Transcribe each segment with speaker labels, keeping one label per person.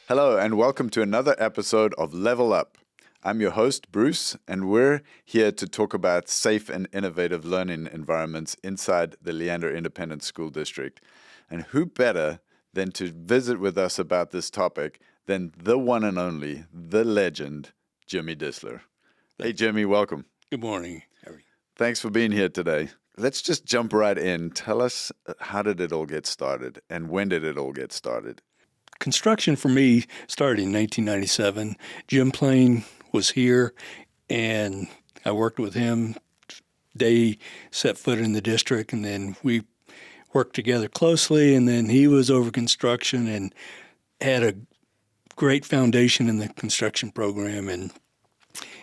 Speaker 1: Hello, and welcome to another episode of Level Up. I'm your host, Bruce, and we're here to talk about safe and innovative learning environments inside the Leander Independent School District. And who better than to visit with us about this topic than the one and only, the legend, Jimmy Disler. Hey, Jimmy, welcome.
Speaker 2: Good morning, Harry.
Speaker 1: Thanks for being here today. Let's just jump right in. Tell us, how did it all get started, and when did it all get started?
Speaker 2: Construction for me started in 1997. Jim Plain was here, and I worked with him. They set foot in the district, and then we worked together closely, and then he was over construction and had a great foundation in the construction program, and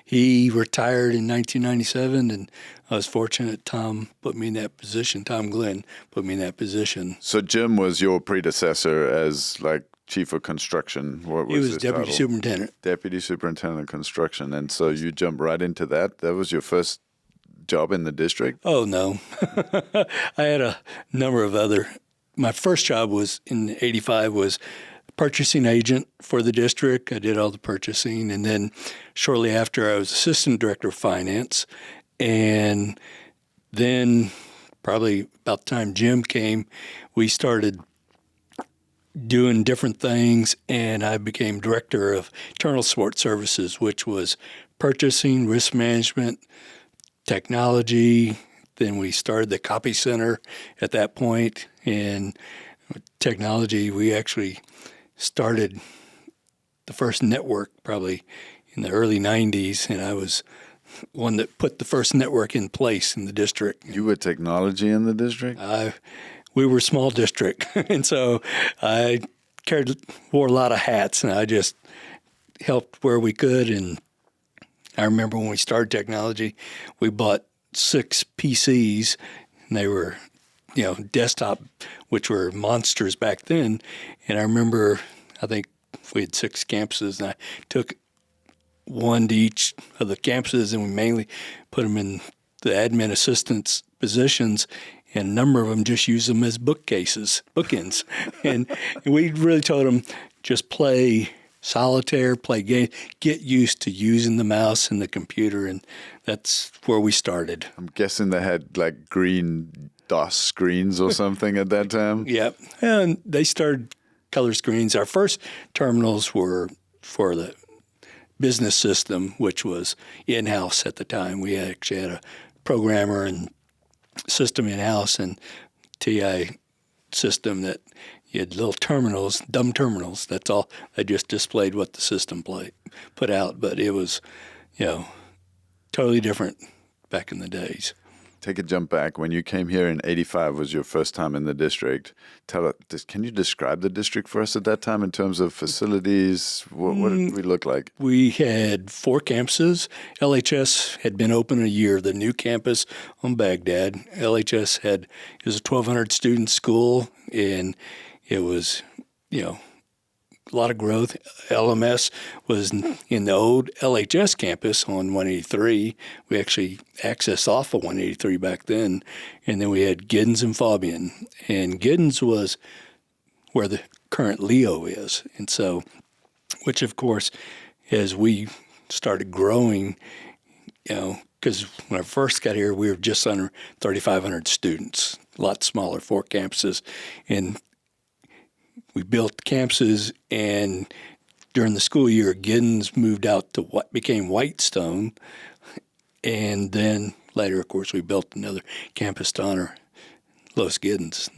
Speaker 2: he retired in 1997, and I was fortunate Tom put me in that position. Tom Glenn put me in that position.
Speaker 1: So Jim was your predecessor as chief of construction. What was
Speaker 2: He was
Speaker 1: his
Speaker 2: deputy
Speaker 1: title?
Speaker 2: superintendent.
Speaker 1: Deputy superintendent of construction. And so you jumped right into that. That was your first job in the district?
Speaker 2: Oh, no. I had a number of other. My first job was in 85 was purchasing agent for the district. I did all the purchasing. And then shortly after, I was assistant director of finance. And then probably about the time Jim came, we started doing different things, and I became director of internal support services, which was purchasing, risk management, technology. Then we started the copy center at that point. And technology, we actually started the first network probably in the early 90s, and I was one that put the first network in place in the district.
Speaker 1: You were technology in the district?
Speaker 2: We were a small district, and so I wore a lot of hats, and I just helped where we could. And I remember when we started technology, we bought 6 PCs, and they were, desktop, which were monsters back then. And I remember, I think we had 6 campuses, and I took one to each of the campuses, and we mainly put them in the admin assistants positions, and a number of them just use them as bookends. And we really told them, just play solitaire, play games, get used to using the mouse and the computer, and that's where we started.
Speaker 1: I'm guessing they had green DOS screens or something at that time?
Speaker 2: Yep. And they started color screens. Our first terminals were for the business system, which was in-house at the time. We actually had a programmer and system in-house, and TI system that you had little terminals, dumb terminals. That's all. They just displayed what the system put out, but it was, totally different back in the days.
Speaker 1: Take a jump back. When you came here in 85 was your first time in the district. Can you describe the district for us at that time in terms of facilities? What did we look like?
Speaker 2: We had 4 campuses. LHS had been open a year, the new campus on Baghdad. LHS it was a 1,200 student school, and it was, a lot of growth. LMS was in the old LHS campus on 183. We actually accessed off of 183 back then. And then we had Giddens and Fabian. And Giddens was where the current Leo is. And so, which of course, as we started growing, because when I first got here, we were just under 3,500 students, a lot smaller, 4 campuses. And we built campuses, and during the school year, Giddens moved out to what became Whitestone, and then later, of course, we built another campus to honor Los Giddens,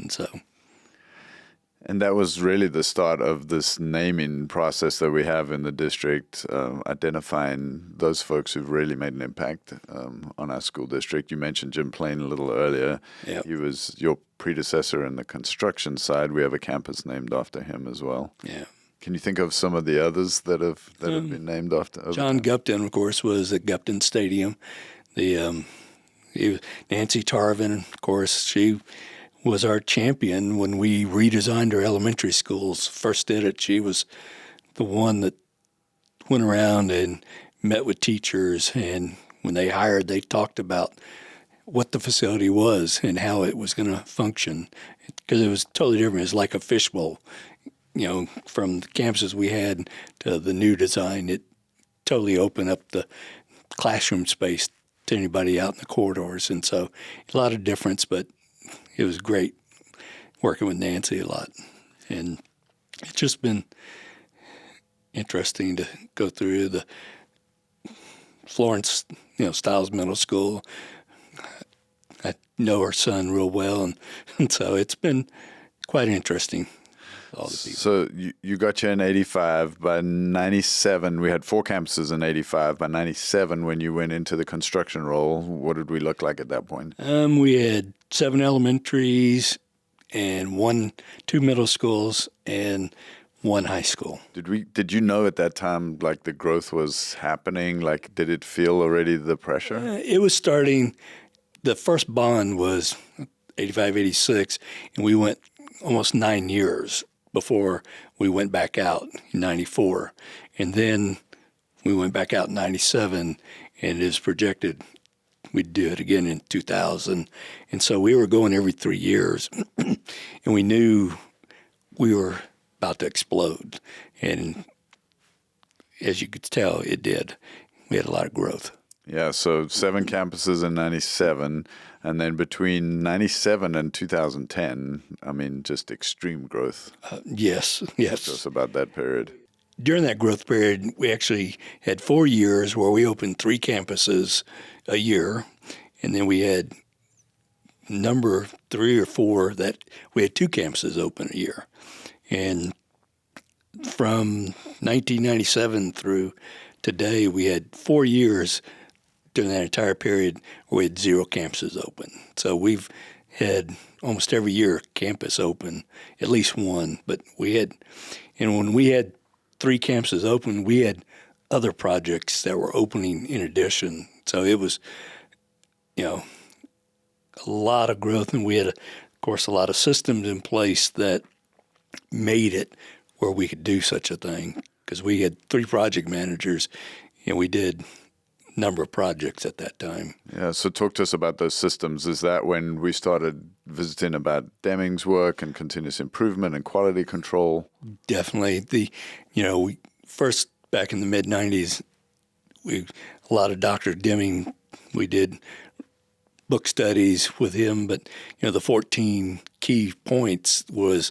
Speaker 1: And that was really the start of this naming process that we have in the district, identifying those folks who've really made an impact on our school district. You mentioned Jim Plain a little earlier.
Speaker 2: Yep.
Speaker 1: He was your predecessor in the construction side. We have a campus named after him as well.
Speaker 2: Yeah.
Speaker 1: Can you think of some of the others that have been named after?
Speaker 2: John Gupton, of course, was at Gupton Stadium. Nancy Tarvin, of course, she was our champion when we redesigned our elementary schools. First did it. She was the one that went around and met with teachers, and when they hired, they talked about what the facility was and how it was going to function, because it was totally different. It was like a fishbowl. from the campuses we had to the new design, it totally opened up the classroom space to anybody out in the corridors. And so a lot of difference, but it was great working with Nancy a lot. And it's just been interesting to go through the Florence, Stiles Middle School. I know her son real well, and so it's been quite interesting. All the people.
Speaker 1: So you got here in 85. By 97, we had 4 campuses in 85. By 97, when you went into the construction role, what did we look like at that point?
Speaker 2: We had 7 elementaries and 2 middle schools and 1 high school.
Speaker 1: Did you know at that time, like, the growth was happening? Like, did it feel already the pressure?
Speaker 2: It was starting. The first bond was 85, 86, and we went almost 9 years before we went back out in 94. And then we went back out in 97, and it is projected we'd do it again in 2000. And so we were going every 3 years, and we knew we were about to explode. And as you could tell, it did. We had a lot of growth.
Speaker 1: Yeah, so 7 campuses in 97, and then between 97 and 2010, I mean, just extreme growth.
Speaker 2: Yes.
Speaker 1: Just about that period.
Speaker 2: During that growth period, we actually had 4 years where we opened 3 campuses a year, and then we had number 3 or 4 that we had 2 campuses open a year. And from 1997 through today, we had 4 years during that entire period where we had 0 campuses open. So we've had almost every year campus open, at least one. But and when we had 3 campuses open, we had other projects that were opening in addition. So it was, a lot of growth, and we had, of course, a lot of systems in place that made it where we could do such a thing, because we had 3 project managers, and we did a number of projects at that time.
Speaker 1: Yeah, so talk to us about those systems. Is that when we started visiting about Deming's work and continuous improvement and quality control?
Speaker 2: Definitely. We first, back in the mid-'90s, a lot of Dr. Deming, we did book studies with him, but, the 14 key points was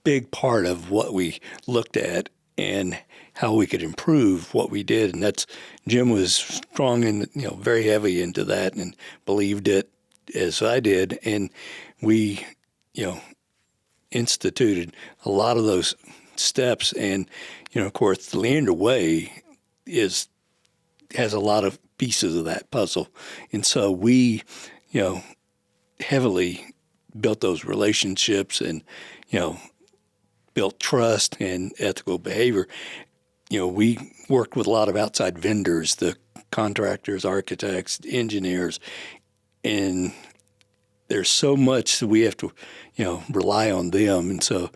Speaker 2: big part of what we looked at and how we could improve what we did. And Jim was strong and, very heavy into that and believed it as I did. And we, instituted a lot of those steps. And, of course, the Leander Way has a lot of pieces of that puzzle. And so we, heavily built those relationships and, built trust and ethical behavior. We worked with a lot of outside vendors, the contractors, architects, engineers, and there's so much that we have to, rely on them. And so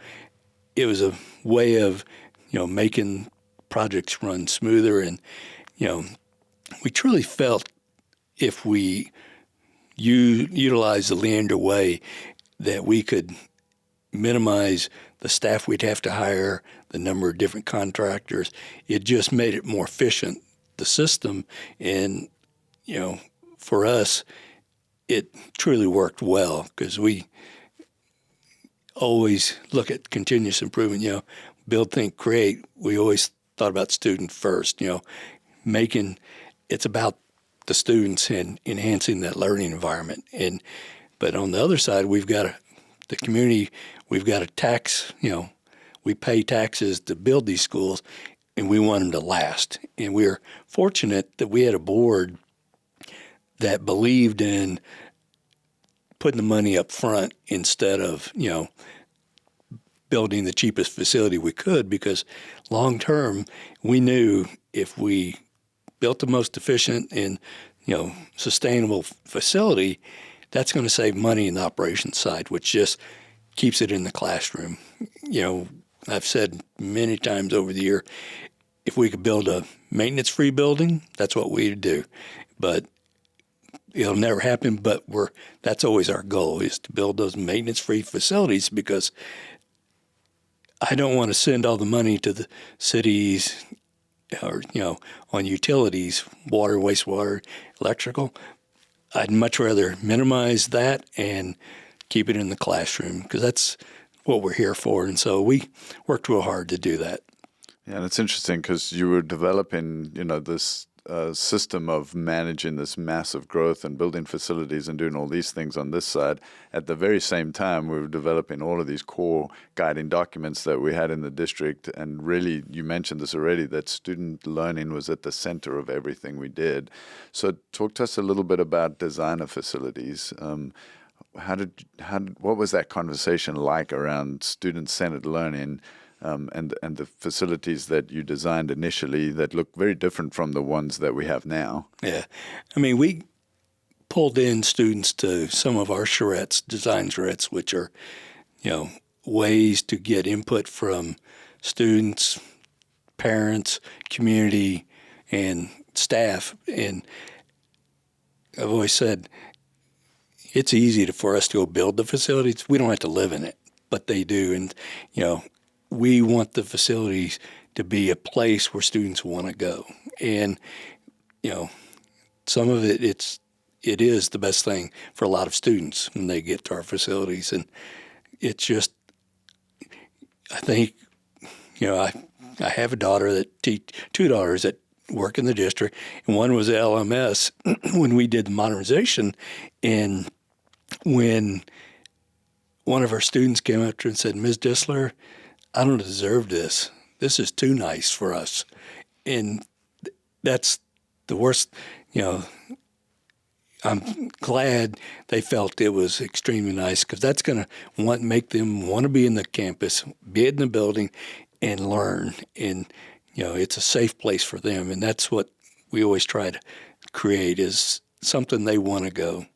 Speaker 2: it was a way of, making projects run smoother. And, we truly felt if we utilized the Leander Way that we could minimize the staff we'd have to hire, the number of different contractors. It just made it more efficient, the system. And, for us, it truly worked well, because we always look at continuous improvement, build, think, create. We always thought about student first, it's about the students and enhancing that learning environment. But on the other side, we've got the community, we've got a tax, we pay taxes to build these schools, and we want them to last. And we're fortunate that we had a board that believed in putting the money up front instead of, building the cheapest facility we could, because long term, we knew if we built the most efficient and, sustainable facility, that's going to save money in the operations side, which just keeps it in the classroom. I've said many times over the year, if we could build a maintenance-free building, that's what we'd do. But it'll never happen, but that's always our goal, is to build those maintenance-free facilities, because a I don't want to send all the money to the cities or, on utilities, water, wastewater, electrical. I'd much rather minimize that and keep it in the classroom because that's what we're here for. And so we worked real hard to do that.
Speaker 1: Yeah, and it's interesting because you were developing, this system of managing this massive growth and building facilities and doing all these things on this side. At the very same time, we were developing all of these core guiding documents that we had in the district. And really, you mentioned this already, that student learning was at the center of everything we did. So talk to us a little bit about design of facilities. What was that conversation like around student-centered learning? And the facilities that you designed initially that look very different from the ones that we have now.
Speaker 2: Yeah. I mean, we pulled in students to some of our charrettes, design charrettes, which are, ways to get input from students, parents, community, and staff. And I've always said it's easy for us to go build the facilities. We don't have to live in it, but they do. And, we want the facilities to be a place where students want to go. And, some of it is the best thing for a lot of students when they get to our facilities. And it's just, I think, I have a daughter two daughters that work in the district, and one was at LMS when we did the modernization. And when one of our students came up to her and said, "Ms. Disler, I don't deserve this. This is too nice for us." And that's the worst, I'm glad they felt it was extremely nice because that's going to make them want to be in the campus, be in the building, and learn. And, it's a safe place for them. And that's what we always try to create is something they want to go.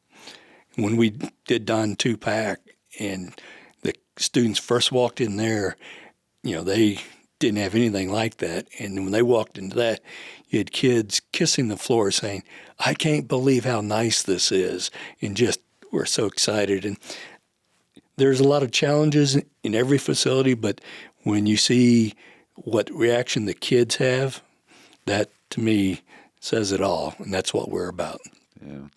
Speaker 2: When we did Don 2-Pack and the students first walked in there, they didn't have anything like that. And when they walked into that, you had kids kissing the floor saying, "I can't believe how nice this is." And just, we're so excited. And there's a lot of challenges in every facility, but when you see what reaction the kids have, that to me says it all. And that's what we're about.
Speaker 1: Yeah.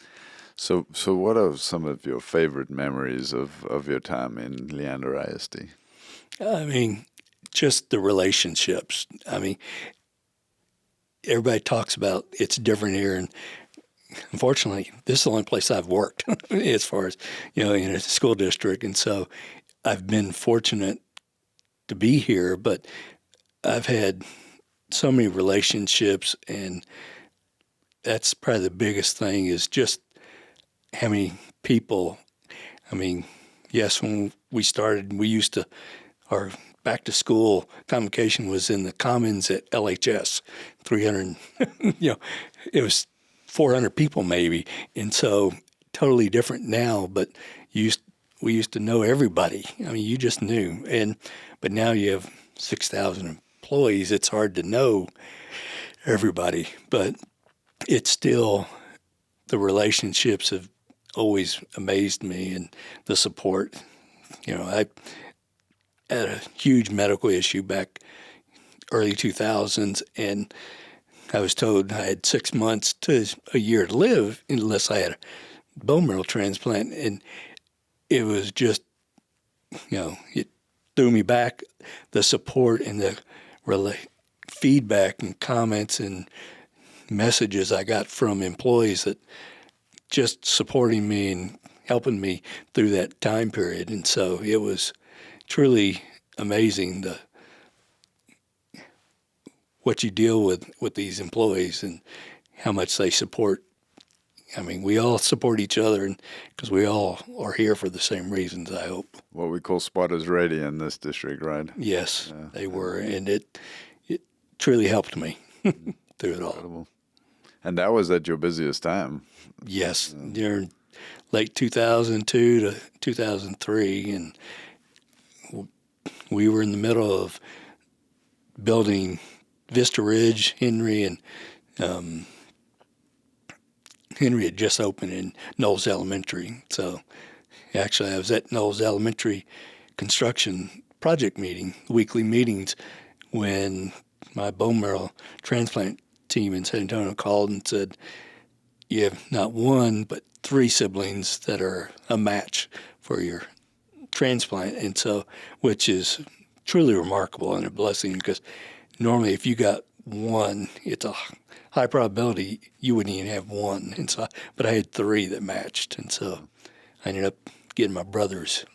Speaker 1: So what are some of your favorite memories of your time in Leander ISD?
Speaker 2: I mean, just the relationships. I mean, everybody talks about it's different here, and unfortunately, this is the only place I've worked as far as, in a school district. And so I've been fortunate to be here, but I've had so many relationships, and that's probably the biggest thing is just how many people. I mean, yes, when we started, our back to school convocation was in the Commons at LHS, 300, it was 400 people maybe. And so totally different now, but we used to know everybody. I mean, you just knew. But now you have 6,000 employees. It's hard to know everybody, but it's still, the relationships have always amazed me, and the support. I had a huge medical issue back early 2000s, and I was told I had 6 months to a year to live unless I had a bone marrow transplant. And it was just, it threw me back. The support and the feedback and comments and messages I got from employees that just supporting me and helping me through that time period. And so it was truly amazing what you deal with these employees and how much they support. I mean, we all support each other because we all are here for the same reasons, I hope.
Speaker 1: What we call spotters ready in this district, right?
Speaker 2: Yes, they were, and it truly helped me through it all.
Speaker 1: Incredible. And that was at your busiest time.
Speaker 2: Yes, during late 2002 to 2003, and we were in the middle of building Vista Ridge. Henry had just opened in Knowles Elementary. So actually I was at Knowles Elementary construction project meeting, weekly meetings, when my bone marrow transplant team in San Antonio called and said, you have not one, but 3 siblings that are a match for your transplant. And so, which is truly remarkable and a blessing, because normally if you got one, it's a high probability you wouldn't even have one. And so, but I had 3 that matched. And so I ended up getting my brother's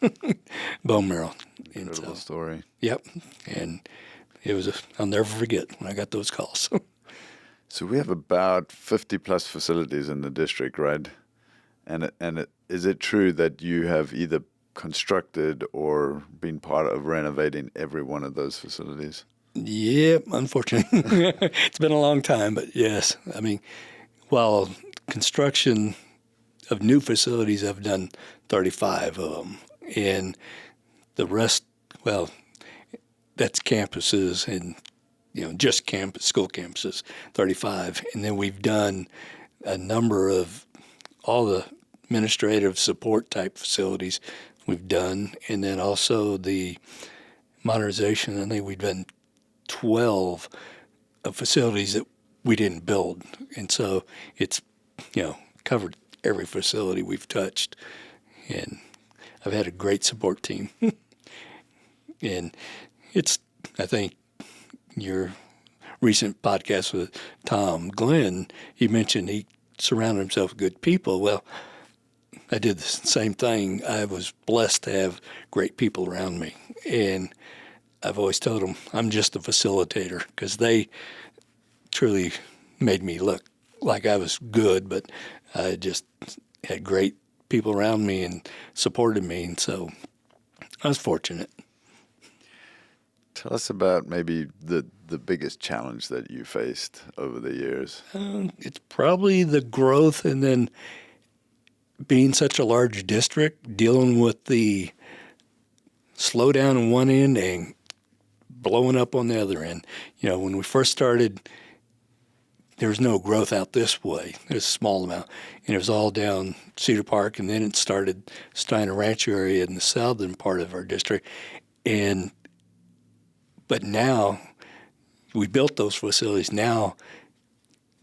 Speaker 2: bone marrow.
Speaker 1: Incredible story.
Speaker 2: Yep. And it was, I'll never forget when I got those calls.
Speaker 1: So we have about 50 plus facilities in the district, right? Is it true that you have either constructed or been part of renovating every one of those facilities?
Speaker 2: Yep, unfortunately. It's been a long time, but yes. I mean, while construction of new facilities, I've done 35 of them. And the rest, well, that's campuses and just school campuses, 35. And then we've done a number of all the administrative support type facilities we've done. And then also the modernization, I think we've done 12 of facilities that we didn't build. And so it's, covered every facility we've touched. And I've had a great support team. And it's, I think, your recent podcast with Tom Glenn, he mentioned he surrounded himself with good people. Well, I did the same thing. I was blessed to have great people around me. And I've always told them I'm just a facilitator, because they truly made me look like I was good, but I just had great people around me and supported me. And so I was fortunate.
Speaker 1: Tell us about maybe the biggest challenge that you faced over the years.
Speaker 2: It's probably the growth, and then being such a large district, dealing with the slowdown on one end and blowing up on the other end. When we first started, there was no growth out this way. There was a small amount, and it was all down Cedar Park, and then it started Steiner Ranch area in the southern part of our district. But now we built those facilities. Now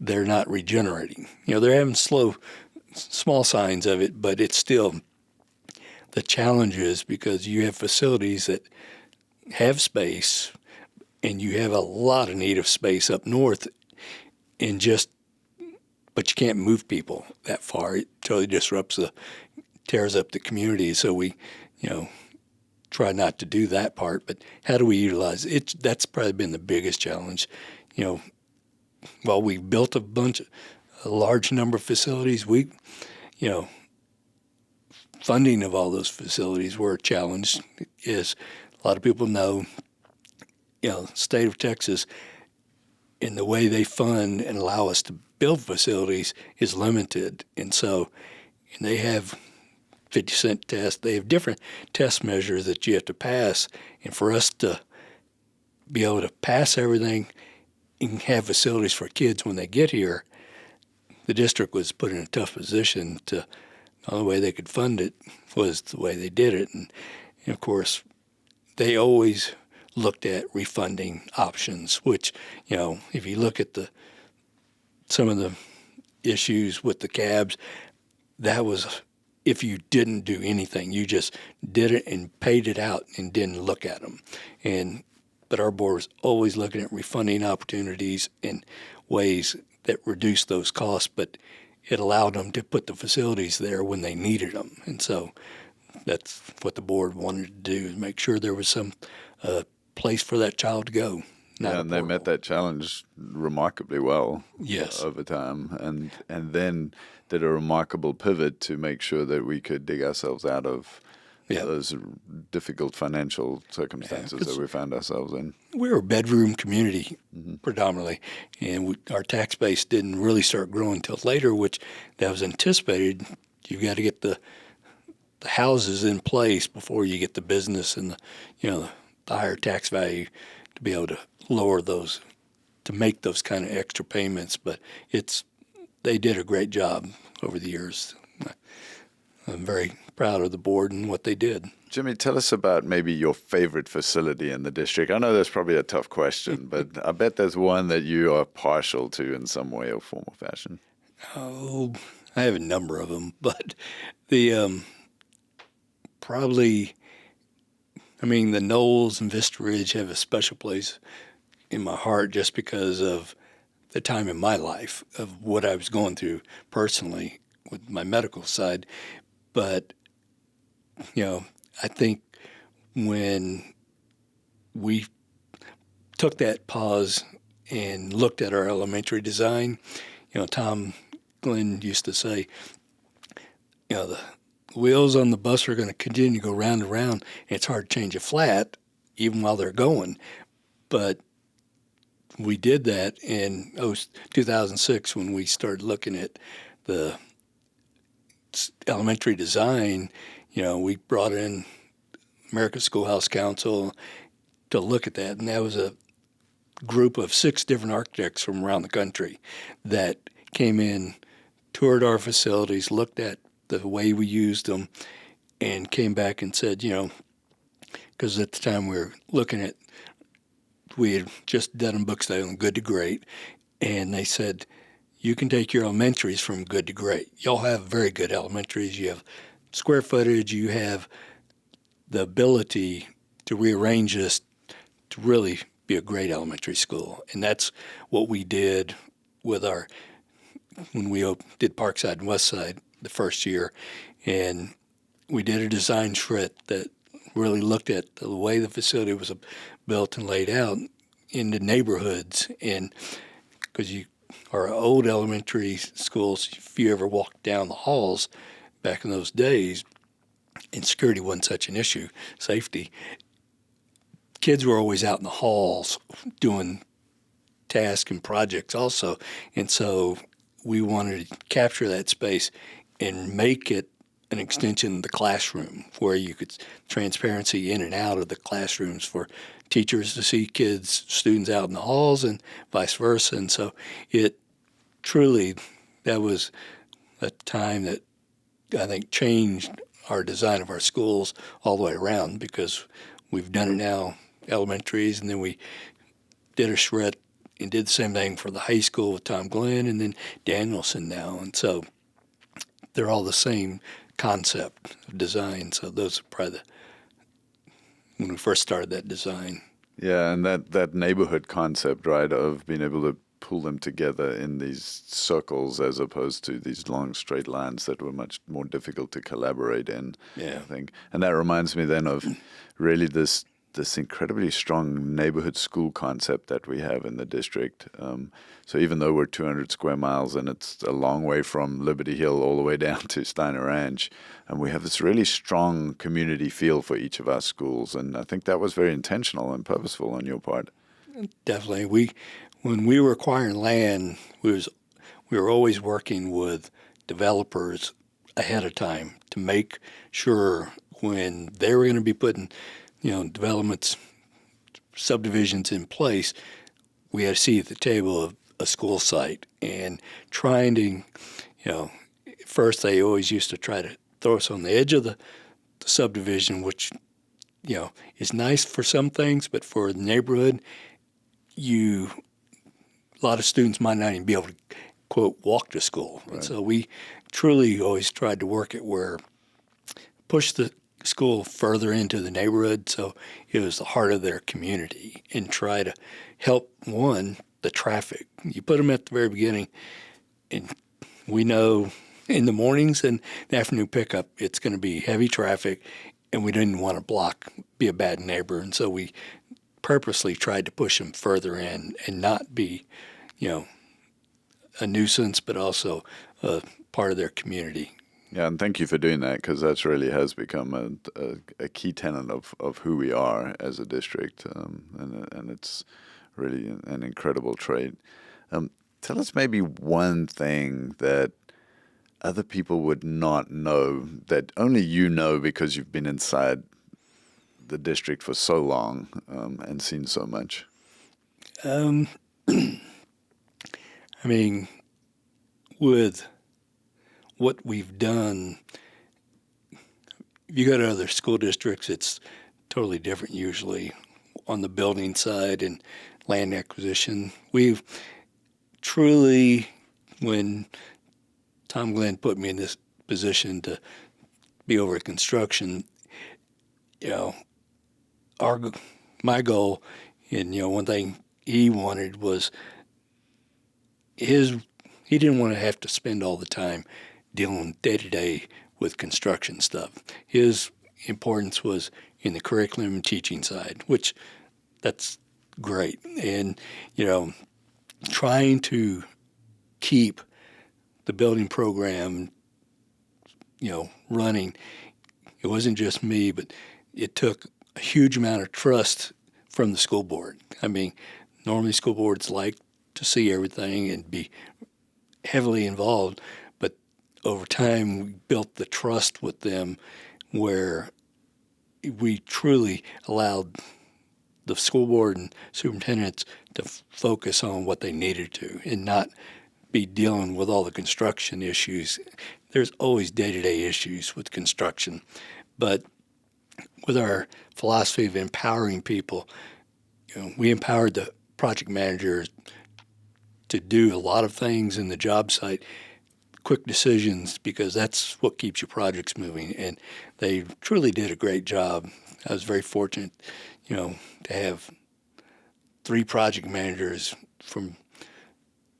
Speaker 2: they're not regenerating. They're having small signs of it, but it's still the challenge is because you have facilities that have space, and you have a lot of need of space up north, but you can't move people that far. It totally tears up the community. So we, try not to do that part, but how do we utilize it? That's probably been the biggest challenge. While we built a large number of facilities, funding of all those facilities were a challenge. As a lot of people know, the state of Texas, in the way they fund and allow us to build facilities, is limited. And they have 50-cent tests. They have different test measures that you have to pass. And for us to be able to pass everything and have facilities for kids when they get here, the district was put in a tough position. The only way they could fund it was the way they did it. And of course, they always looked at refunding options, which, if you look at some of the issues with the cabs, that was if you didn't do anything. You just did it and paid it out and didn't look at them. But our board was always looking at refunding opportunities in ways that reduced those costs, but it allowed them to put the facilities there when they needed them. And so that's what the board wanted to do, is make sure there was some place for that child to go.
Speaker 1: And they met that challenge remarkably well.
Speaker 2: Yes.
Speaker 1: Over time, and then did a remarkable pivot to make sure that we could dig ourselves out of those difficult financial circumstances that we found ourselves in.
Speaker 2: We were a bedroom community predominantly, and our tax base didn't really start growing until later, which that was anticipated. You've got to get the houses in place before you get the business and the higher tax value to be able to lower those, to make those kind of extra payments. But they did a great job over the years. I'm very proud of the board and what they did.
Speaker 1: Jimmy, tell us about maybe your favorite facility in the district. I know that's probably a tough question, but I bet there's one that you are partial to in some way or form or fashion.
Speaker 2: Oh, I have a number of them, but the probably, the Knolls and Vista Ridge have a special place in my heart just because of the time in my life of what I was going through personally with my medical side. But, I think when we took that pause and looked at our elementary design, Tom Glenn used to say, the wheels on the bus are going to continue to go round and round. And it's hard to change a flat even while they're going. But we did that in 2006 when we started looking at the elementary design. We brought in American Schoolhouse Council to look at that, and that was a group of 6 different architects from around the country that came in, toured our facilities, looked at the way we used them, and came back and said, because at the time we had just done Booksdale and Good to Great, and they said, you can take your elementaries from good to great. Y'all have very good elementaries. You have square footage. You have the ability to rearrange this to really be a great elementary school. And that's what we did with when we did Parkside and Westside the first year. And we did a design shred that really looked at the way the facility was built and laid out in the neighborhoods. And because our old elementary schools, if you ever walked down the halls back in those days, and security wasn't such an issue, safety, kids were always out in the halls doing tasks and projects also. And so we wanted to capture that space and make it an extension of the classroom where you could transparency in and out of the classrooms for teachers to see students out in the halls and vice versa. And so it truly, that was a time that I think changed our design of our schools all the way around, because we've done it now, elementaries, and then we did a shred and did the same thing for the high school with Tom Glenn and then Danielson now. And so they're all the same concept of design. So those are probably when we first started that design.
Speaker 1: Yeah, and that neighborhood concept, right, of being able to pull them together in these circles as opposed to these long straight lines that were much more difficult to collaborate in,
Speaker 2: Yeah.
Speaker 1: I think. And that reminds me then of really this incredibly strong neighborhood school concept that we have in the district. So even though we're 200 square miles and it's a long way from Liberty Hill all the way down to Steiner Ranch, and we have this really strong community feel for each of our schools. And I think that was very intentional and purposeful on your part.
Speaker 2: Definitely. When we were acquiring land, we were always working with developers ahead of time to make sure when they were going to be putting developments, subdivisions in place, we had a seat at the table of a school site and trying to, first they always used to try to throw us on the edge of the subdivision, which, is nice for some things, but for the neighborhood, a lot of students might not even be able to, quote, walk to school. Right. And so we truly always tried to work it where push the school further into the neighborhood so it was the heart of their community and try to help, the traffic. You put them at the very beginning, and we know in the mornings and the afternoon pickup it's going to be heavy traffic, and we didn't want to be a bad neighbor. And so we purposely tried to push them further in and not be, a nuisance, but also a part of their community.
Speaker 1: Yeah, and thank you for doing that, because that really has become a key tenet of who we are as a district, and it's really an incredible trait. Tell us maybe one thing that other people would not know, that only you know because you've been inside the district for so long and seen so much. With what we've done,
Speaker 2: if you go to other school districts, it's totally different usually on the building side and land acquisition. We've truly, when Tom Glenn put me in this position to be over construction, you know, my goal, and one thing he wanted was he didn't want to have to spend all the time dealing day to day with construction stuff. His importance was in the curriculum and teaching side, which that's great. And, trying to keep the building program, running. It wasn't just me, but it took a huge amount of trust from the school board. I mean, normally school boards like to see everything and be heavily involved, but over time we built the trust with them where we truly allowed the school board and superintendents to focus on what they needed to and not be dealing with all the construction issues. There's always day-to-day issues with construction, but with our philosophy of empowering people, we empowered the project managers to do a lot of things in the job site, quick decisions, because that's what keeps your projects moving. And they truly did a great job. I was very fortunate, to have 3 project managers from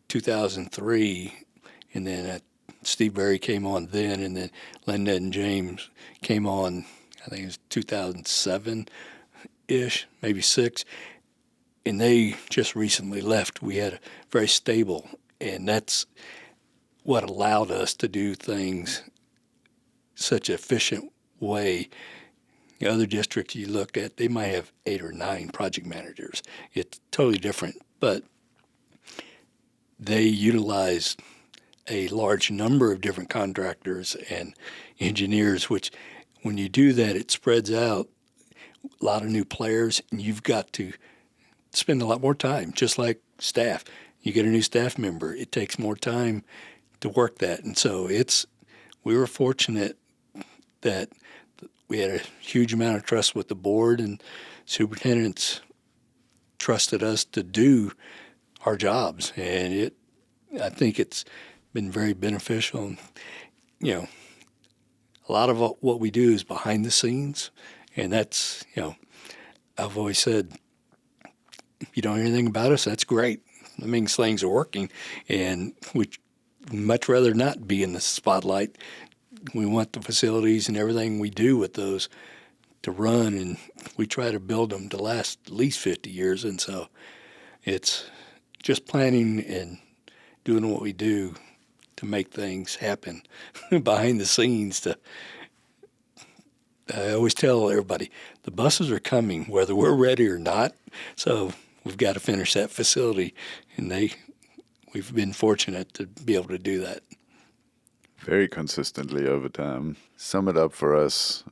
Speaker 2: 2003, and then Steve Berry came on then, and then Linda and James came on, I think it was 2007-ish, maybe 6, and they just recently left. We had a very stable, and that's what allowed us to do things such an efficient way. The other districts you look at, they might have 8 or 9 project managers. It's totally different, but they utilize a large number of different contractors and engineers, which when you do that, it spreads out a lot of new players, and you've got to spend a lot more time, just like staff. You get a new staff member, it takes more time to work that. And so we were fortunate that we had a huge amount of trust with the board, and superintendents trusted us to do our jobs. And I think it's been very beneficial. A lot of what we do is behind the scenes, and that's, I've always said, if you don't know anything about us, that's great. That means things are working, and we'd much rather not be in the spotlight. We want the facilities and everything we do with those to run, and we try to build them to last at least 50 years. And so it's just planning and doing what we do to make things happen behind the scenes. I always tell everybody, the buses are coming whether we're ready or not. So we've got to finish that facility, and we've been fortunate to be able to do that.
Speaker 1: Very consistently over time. Sum it up for us.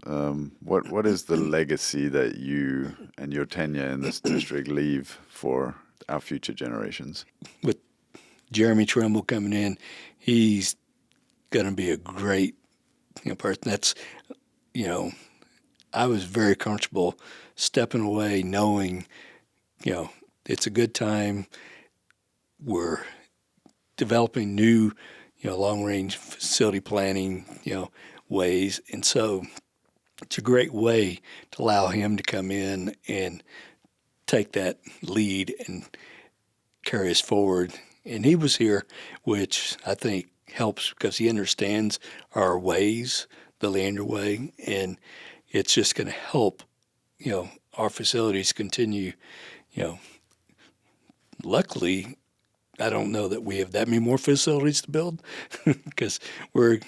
Speaker 1: What is the legacy that you and your tenure in this district leave for our future generations?
Speaker 2: With Jeremy Trimble coming in, he's going to be a great person. That's, I was very comfortable stepping away knowing, it's a good time. We're developing new long-range facility planning, ways. And so it's a great way to allow him to come in and take that lead and carry us forward. And he was here, which I think helps because he understands our ways, the Leander way, and it's just going to help, our facilities continue, luckily, I don't know that we have that many more facilities to build because we're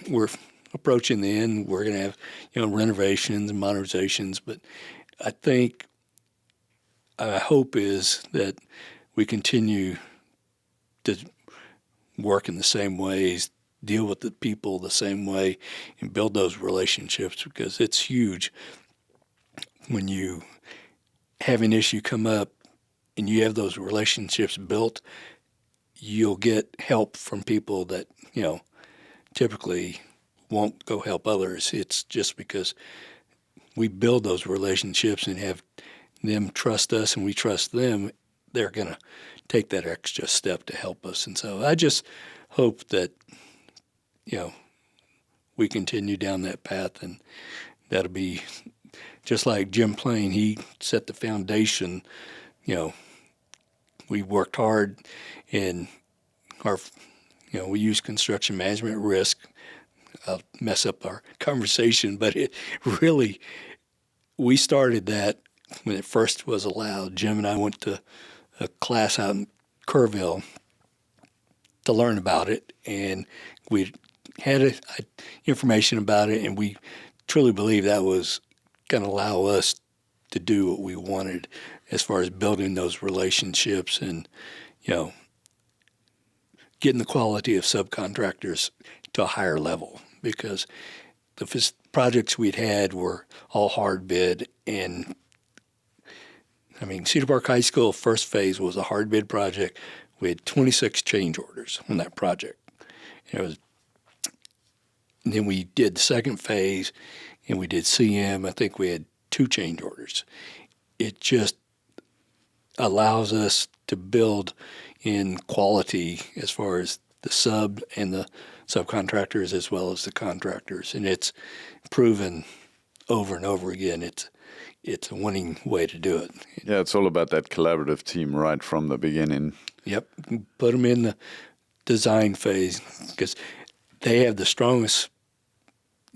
Speaker 2: approaching the end. We're going to have, renovations and modernizations. But I think our hope is that we continue to work in the same ways, deal with the people the same way, and build those relationships because it's huge when you have an issue come up and you have those relationships built. You'll get help from people that, typically won't go help others. It's just because we build those relationships and have them trust us and we trust them, they're going to take that extra step to help us. And so I just hope that, we continue down that path, and that'll be just like Jim Plain. He set the foundation. We worked hard in we use construction management risk. I'll mess up our conversation, but it really, we started that when it first was allowed. Jim and I went to a class out in Kerrville to learn about it, and we had information about it, and we truly believe that was going to allow us to do what we wanted as far as building those relationships and, getting the quality of subcontractors to a higher level, because the projects we'd had were all hard bid. And Cedar Park High School first phase was a hard bid project. We had 26 change orders on that project. And then we did the second phase, and we did CM. I think we had 2 change orders. It just allows us to build in quality as far as the sub and the subcontractors as well as the contractors. And it's proven over and over again. It's a winning way to do it.
Speaker 1: Yeah, it's all about that collaborative team right from the beginning.
Speaker 2: Yep. Put them in the design phase because they have the strongest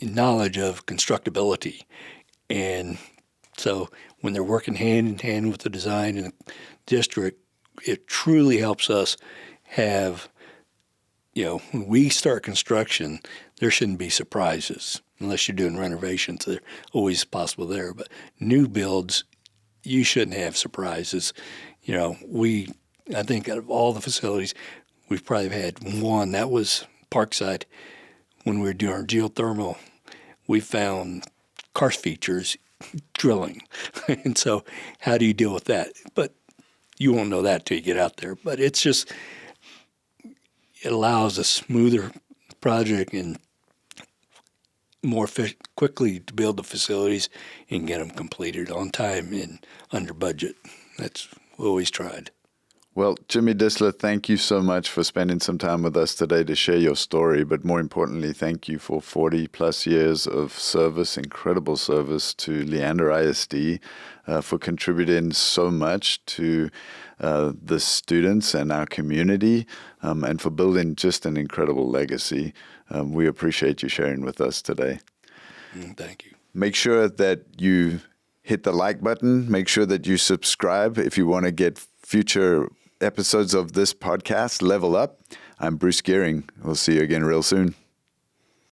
Speaker 2: knowledge of constructability. And so when they're working hand in hand with the design and the district, it truly helps us have, when we start construction, there shouldn't be surprises unless you're doing renovations. They're always possible there. But new builds, you shouldn't have surprises. I think out of all the facilities, we've probably had one. That was Parkside. When we were doing our geothermal, we found karst features drilling. And so how do you deal with that? But you won't know that till you get out there. But it's just, it allows a smoother project and more quickly to build the facilities and get them completed on time and under budget. That's what we always tried.
Speaker 1: Well, Jimmy Disler, thank you so much for spending some time with us today to share your story. But more importantly, thank you for 40 plus years of service, incredible service to Leander ISD, for contributing so much to the students and our community, and for building just an incredible legacy. We appreciate you sharing with us today.
Speaker 2: Thank you.
Speaker 1: Make sure that you hit the like button. Make sure that you subscribe if you want to get future episodes of this podcast, Level Up. I'm Bruce Gearing. We'll see you again real soon.